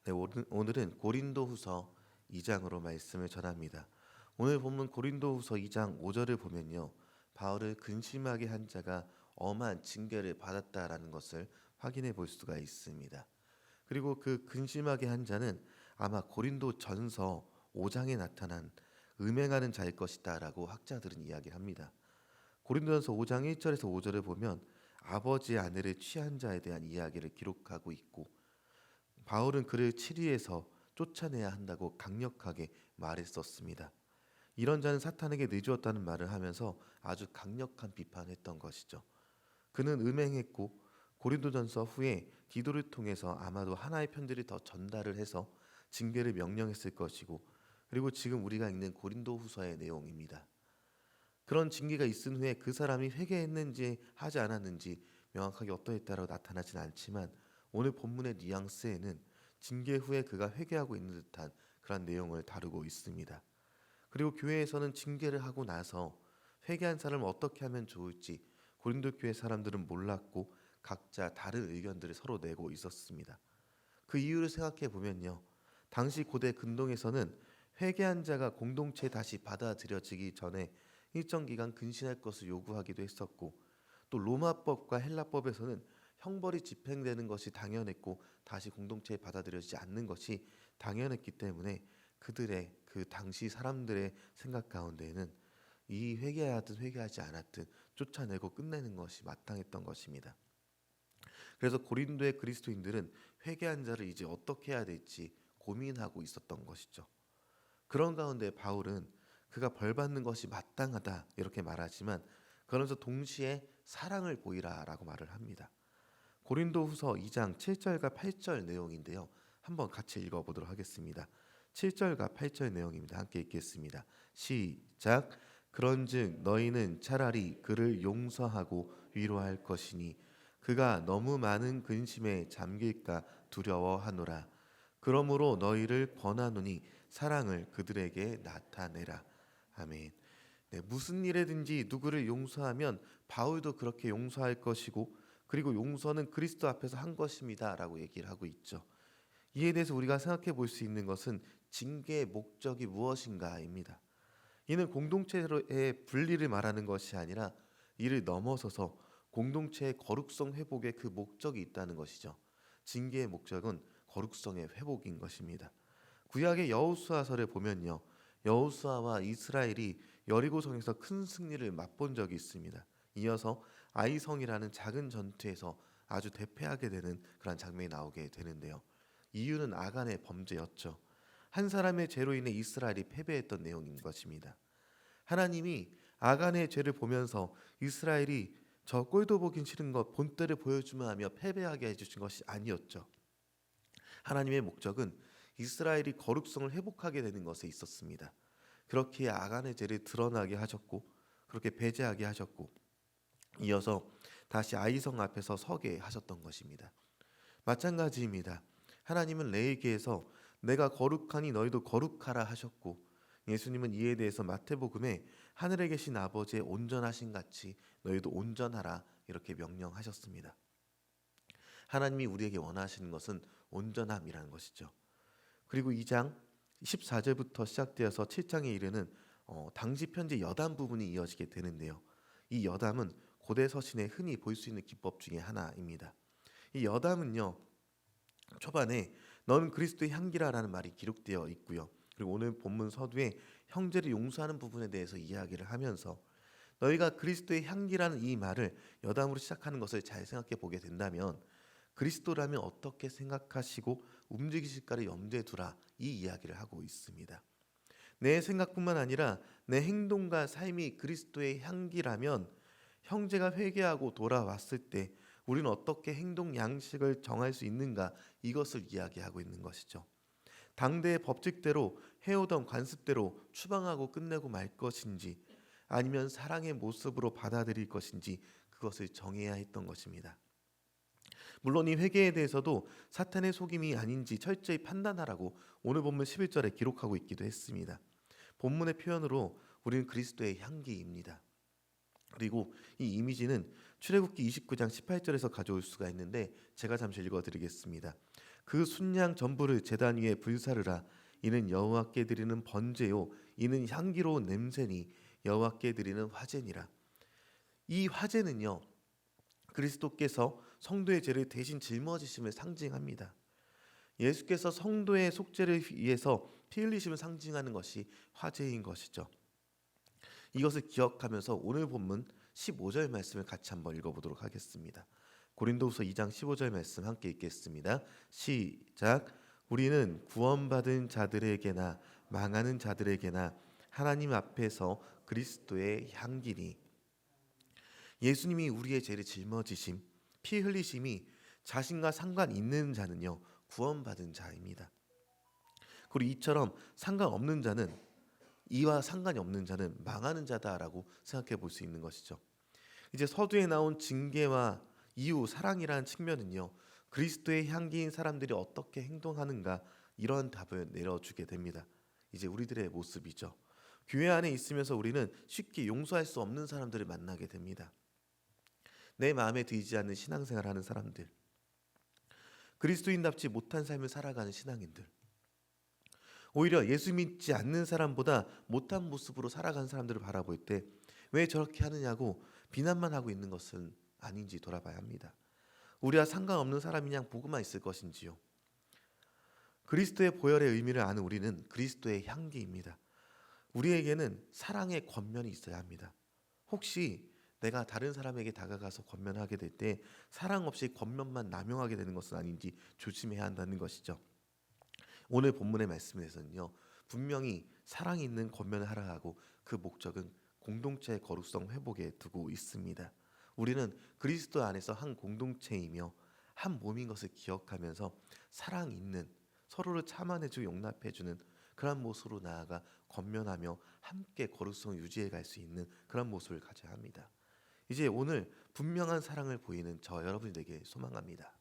네, 오늘은 고린도후서 2장으로 말씀을 전합니다. 오늘 본문 고린도후서 2장 5절을 보면요. 바울을 근심하게 한 자가 엄한 징계를 받았다라는 것을 확인해 볼 수가 있습니다. 그리고 그 근심하게 한 자는 아마 고린도 전서 5장에 나타난 음행하는 자일 것이다라고 학자들은 이야기합니다. 고린도전서 5장 1절에서 5절을 보면 아버지의 아내를 취한 자에 대한 이야기를 기록하고 있고, 바울은 그를 치리에서 쫓아내야 한다고 강력하게 말했었습니다. 이런 자는 사탄에게 내주었다는 말을 하면서 아주 강력한 비판을 했던 것이죠. 그는 음행했고 고린도전서 후에 기도를 통해서 아마도 하나의 편지를 더 전달을 해서 징계를 명령했을 것이고, 그리고 지금 우리가 읽는 고린도후서의 내용입니다. 그런 징계가 있은 후에 그 사람이 회개했는지 하지 않았는지 명확하게 어떠했다라고 나타나진 않지만, 오늘 본문의 뉘앙스에는 징계 후에 그가 회개하고 있는 듯한 그런 내용을 다루고 있습니다. 그리고 교회에서는 징계를 하고 나서 회개한 사람을 어떻게 하면 좋을지 고린도 교회 사람들은 몰랐고 각자 다른 의견들을 서로 내고 있었습니다. 그 이유를 생각해 보면요, 당시 고대 근동에서는 회개한 자가 공동체에 다시 받아들여지기 전에 일정 기간 근신할 것을 요구하기도 했었고, 또 로마법과 헬라법에서는 형벌이 집행되는 것이 당연했고 다시 공동체에 받아들여지지 않는 것이 당연했기 때문에 그들의 그 당시 사람들의 생각 가운데에는 이 회개하든 회개하지 않았든 쫓아내고 끝내는 것이 마땅했던 것입니다. 그래서 고린도의 그리스도인들은 회개한 자를 이제 어떻게 해야 될지 고민하고 있었던 것이죠. 그런 가운데 바울은 그가 벌받는 것이 마땅하다 이렇게 말하지만, 그러면서 동시에 사랑을 보이라라고 말을 합니다. 고린도후서 2장 7절과 8절 내용인데요. 한번 같이 읽어보도록 하겠습니다. 7절과 8절 내용입니다. 함께 읽겠습니다. 시작. 그런즉 너희는 차라리 그를 용서하고 위로할 것이니 그가 너무 많은 근심에 잠길까 두려워하노라. 그러므로 너희를 권하노니 사랑을 그들에게 나타내라. 아멘. 네, 무슨 일에든지 누구를 용서하면 바울도 그렇게 용서할 것이고, 그리고 용서는 그리스도 앞에서 한 것입니다라고 얘기를 하고 있죠. 이에 대해서 우리가 생각해 볼 수 있는 것은 징계의 목적이 무엇인가입니다. 이는 공동체의 분리를 말하는 것이 아니라 이를 넘어서서 공동체의 거룩성 회복에 그 목적이 있다는 것이죠. 징계의 목적은 거룩성의 회복인 것입니다. 구약의 여호수아서를 보면요, 여호수아와 이스라엘이 여리고성에서 큰 승리를 맛본 적이 있습니다. 이어서 아이성이라는 작은 전투에서 아주 대패하게 되는 그런 장면이 나오게 되는데요. 이유는 아간의 범죄였죠. 한 사람의 죄로 인해 이스라엘이 패배했던 내용인 것입니다. 하나님이 아간의 죄를 보면서 이스라엘이 저 꼴도 보긴 싫은 것 본때를 보여주면 하며 패배하게 해주신 것이 아니었죠. 하나님의 목적은 이스라엘이 거룩성을 회복하게 되는 것에 있었습니다. 그렇게 아간의 죄를 드러나게 하셨고, 그렇게 배제하게 하셨고, 이어서 다시 아이성 앞에서 서게 하셨던 것입니다. 마찬가지입니다. 하나님은 레위기에서 내가 거룩하니 너희도 거룩하라 하셨고, 예수님은 이에 대해서 마태복음에 하늘에 계신 아버지의 온전하신 같이 너희도 온전하라 이렇게 명령하셨습니다. 하나님이 우리에게 원하시는 것은 온전함이라는 것이죠. 그리고 2장 14절부터 시작되어서 7장에 이르는 당시 편지 여담 부분이 이어지게 되는데요. 이 여담은 고대 서신에 흔히 볼 수 있는 기법 중에 하나입니다. 이 여담은요, 초반에 넌 그리스도의 향기라라는 말이 기록되어 있고요. 그리고 오늘 본문 서두에 형제를 용서하는 부분에 대해서 이야기를 하면서 너희가 그리스도의 향기라는 이 말을 여담으로 시작하는 것을 잘 생각해 보게 된다면, 그리스도라면 어떻게 생각하시고 움직이실까를 염두에 두라 이 이야기를 하고 있습니다. 내 생각뿐만 아니라 내 행동과 삶이 그리스도의 향기라면 형제가 회개하고 돌아왔을 때 우리는 어떻게 행동 양식을 정할 수 있는가, 이것을 이야기하고 있는 것이죠. 당대의 법칙대로 해오던 관습대로 추방하고 끝내고 말 것인지, 아니면 사랑의 모습으로 받아들일 것인지 그것을 정해야 했던 것입니다. 물론 이 회개에 대해서도 사탄의 속임이 아닌지 철저히 판단하라고 오늘 본문 11절에 기록하고 있기도 했습니다. 본문의 표현으로 우리는 그리스도의 향기입니다. 그리고 이 이미지는 출애굽기 29장 18절에서 가져올 수가 있는데 제가 잠시 읽어드리겠습니다. 그 순양 전부를 제단 위에 불사르라. 이는 여호와께 드리는 번제요 이는 향기로운 냄새니 여호와께 드리는 화제니라. 이 화제는요, 그리스도께서 성도의 죄를 대신 짊어지심을 상징합니다. 예수께서 성도의 속죄를 위해서 피 흘리심을 상징하는 것이 화제인 것이죠. 이것을 기억하면서 오늘 본문 15절 말씀을 같이 한번 읽어보도록 하겠습니다. 고린도후서 2장 15절 말씀 함께 읽겠습니다. 시작. 우리는 구원받은 자들에게나 망하는 자들에게나 하나님 앞에서 그리스도의 향기니. 예수님이 우리의 죄를 짊어지심, 피 흘리심이 자신과 상관 있는 자는요, 구원받은 자입니다. 그리고 이처럼 상관없는 자는, 이와 상관이 없는 자는 망하는 자다라고 생각해 볼 수 있는 것이죠. 이제 서두에 나온 징계와 이유, 사랑이라는 측면은요, 그리스도의 향기인 사람들이 어떻게 행동하는가, 이런 답을 내려주게 됩니다. 이제 우리들의 모습이죠. 교회 안에 있으면서 우리는 쉽게 용서할 수 없는 사람들을 만나게 됩니다. 내 마음에 들지 않는 신앙생활을 하는 사람들, 그리스도인답지 못한 삶을 살아가는 신앙인들, 오히려 예수 믿지 않는 사람보다 못한 모습으로 살아가는 사람들을 바라볼 때 왜 저렇게 하느냐고 비난만 하고 있는 것은 아닌지 돌아봐야 합니다. 우리와 상관없는 사람이 그냥 보고만 있을 것인지요. 그리스도의 보혈의 의미를 아는 우리는 그리스도의 향기입니다. 우리에게는 사랑의 권면이 있어야 합니다. 혹시 내가 다른 사람에게 다가가서 권면하게 될 때 사랑 없이 권면만 남용하게 되는 것은 아닌지 조심해야 한다는 것이죠. 오늘 본문의 말씀에서는요, 분명히 사랑이 있는 권면을 하라 하고 그 목적은 공동체의 거룩성 회복에 두고 있습니다. 우리는 그리스도 안에서 한 공동체이며 한 몸인 것을 기억하면서 사랑 있는, 서로를 참아내주고 용납해주는 그런 모습으로 나아가 권면하며 함께 거룩성 유지해 갈 수 있는 그런 모습을 가져야 합니다. 이제 오늘 분명한 사랑을 보이는 저 여러분에게 소망합니다.